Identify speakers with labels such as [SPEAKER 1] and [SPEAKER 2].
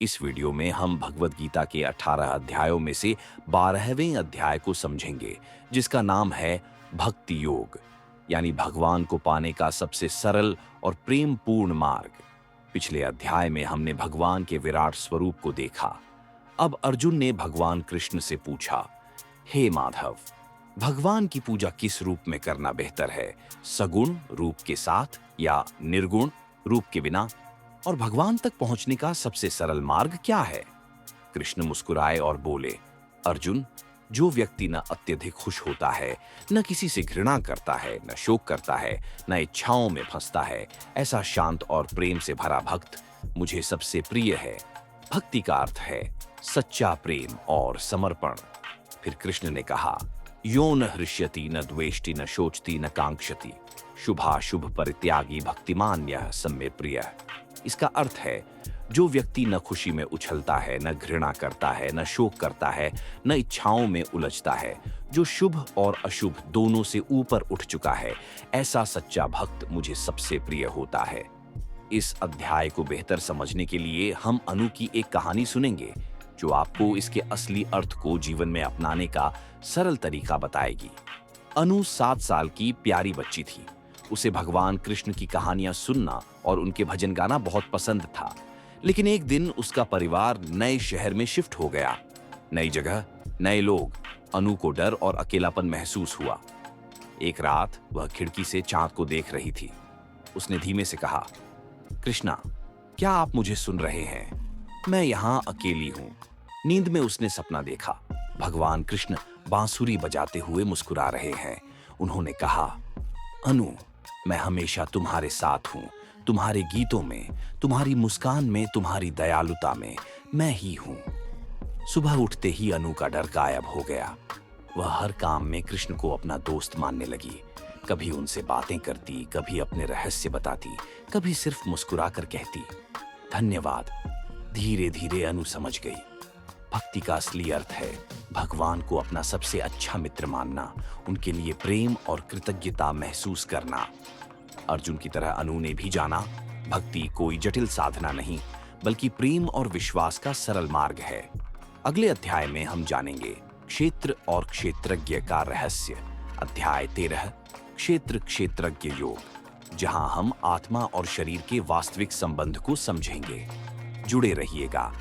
[SPEAKER 1] इस वीडियो में हम भगवत गीता के 18 अध्यायों में से 12वें अध्याय को समझेंगे, जिसका नाम है भक्ति योग, यानी भगवान को पाने का सबसे सरल और प्रेम पूर्ण मार्ग। पिछले अध्याय में हमने भगवान के विराट स्वरूप को देखा। अब अर्जुन ने भगवान कृष्ण से पूछा, हे माधव, भगवान की पूजा किस रूप में करना बेहतर है, सगुण रूप के साथ या निर्गुण रूप के बिना? और भगवान तक पहुंचने का सबसे सरल मार्ग क्या है? कृष्ण मुस्कुराए और बोले, अर्जुन, जो व्यक्ति न अत्यधिक खुश होता है, न किसी से घृणा करता है, न शोक करता है, न इच्छाओं में फंसता है, ऐसा शांत और प्रेम से भरा भक्त मुझे सबसे प्रिय है। भक्ति का अर्थ है सच्चा प्रेम और समर्पण। फिर कृष्ण ने कहा, यो न हृष्यति न द्वेष्टि न शोचति न कांक्षति, शुभाशुभ परित्यागी भक्तिमान यः सम्मे प्रियः। इसका अर्थ है, जो व्यक्ति न खुशी में उछलता है, न घृणा करता है, न शोक करता है, न इच्छाओं में उलझता है, जो शुभ और अशुभ दोनों से ऊपर उठ चुका है, ऐसा सच्चा भक्त मुझे सबसे प्रिय होता है। इस अध्याय को बेहतर समझने के लिए हम अनु की एक कहानी सुनेंगे, जो आपको इसके असली अर्थ को जीवन में अपनाने का सरल तरीका बताएगी। अनु 7 साल की प्यारी बच्ची थी। उसे भगवान कृष्ण की कहानियां सुनना और उनके भजन गाना बहुत पसंद था। लेकिन एक दिन उसका परिवार नए शहर में शिफ्ट हो गया। नई जगह, नए लोग। अनु को डर और अकेलापन महसूस हुआ। एक रात वह खिड़की से चांद को देख रही थी। उसने धीमे से कहा, कृष्णा, क्या आप मुझे सुन रहे हैं? मैं यहां अकेली हूं। नींद में उसने सपना देखा, भगवान कृष्ण बांसुरी बजाते हुए मुस्कुरा रहे हैं। उन्होंने कहा, अनु, मैं हमेशा तुम्हारे साथ हूं, तुम्हारे गीतों में, तुम्हारी मुस्कान में, तुम्हारी दयालुता में मैं ही हूं। सुबह उठते ही अनु का डर गायब हो गया। वह हर काम में कृष्ण को अपना दोस्त मानने लगी। कभी उनसे बातें करती, कभी अपने रहस्य बताती, कभी सिर्फ मुस्कुरा कर कहती, धन्यवाद। धीरे धीरे अनु समझ गई, भक्ति का असली अर्थ है भगवान को अपना सबसे अच्छा मित्र मानना, उनके लिए प्रेम और कृतज्ञता महसूस करना। अर्जुन की तरह अनु ने भी जाना, भक्ति कोई जटिल साधना नहीं, बल्कि प्रेम और विश्वास का सरल मार्ग है। अगले अध्याय में हम जानेंगे क्षेत्र और क्षेत्रज्ञ का रहस्य। अध्याय 13, क्षेत्र क्षेत्रज्ञ योग, जहां हम आत्मा और शरीर के वास्तविक संबंध को समझेंगे। जुड़े रहिएगा।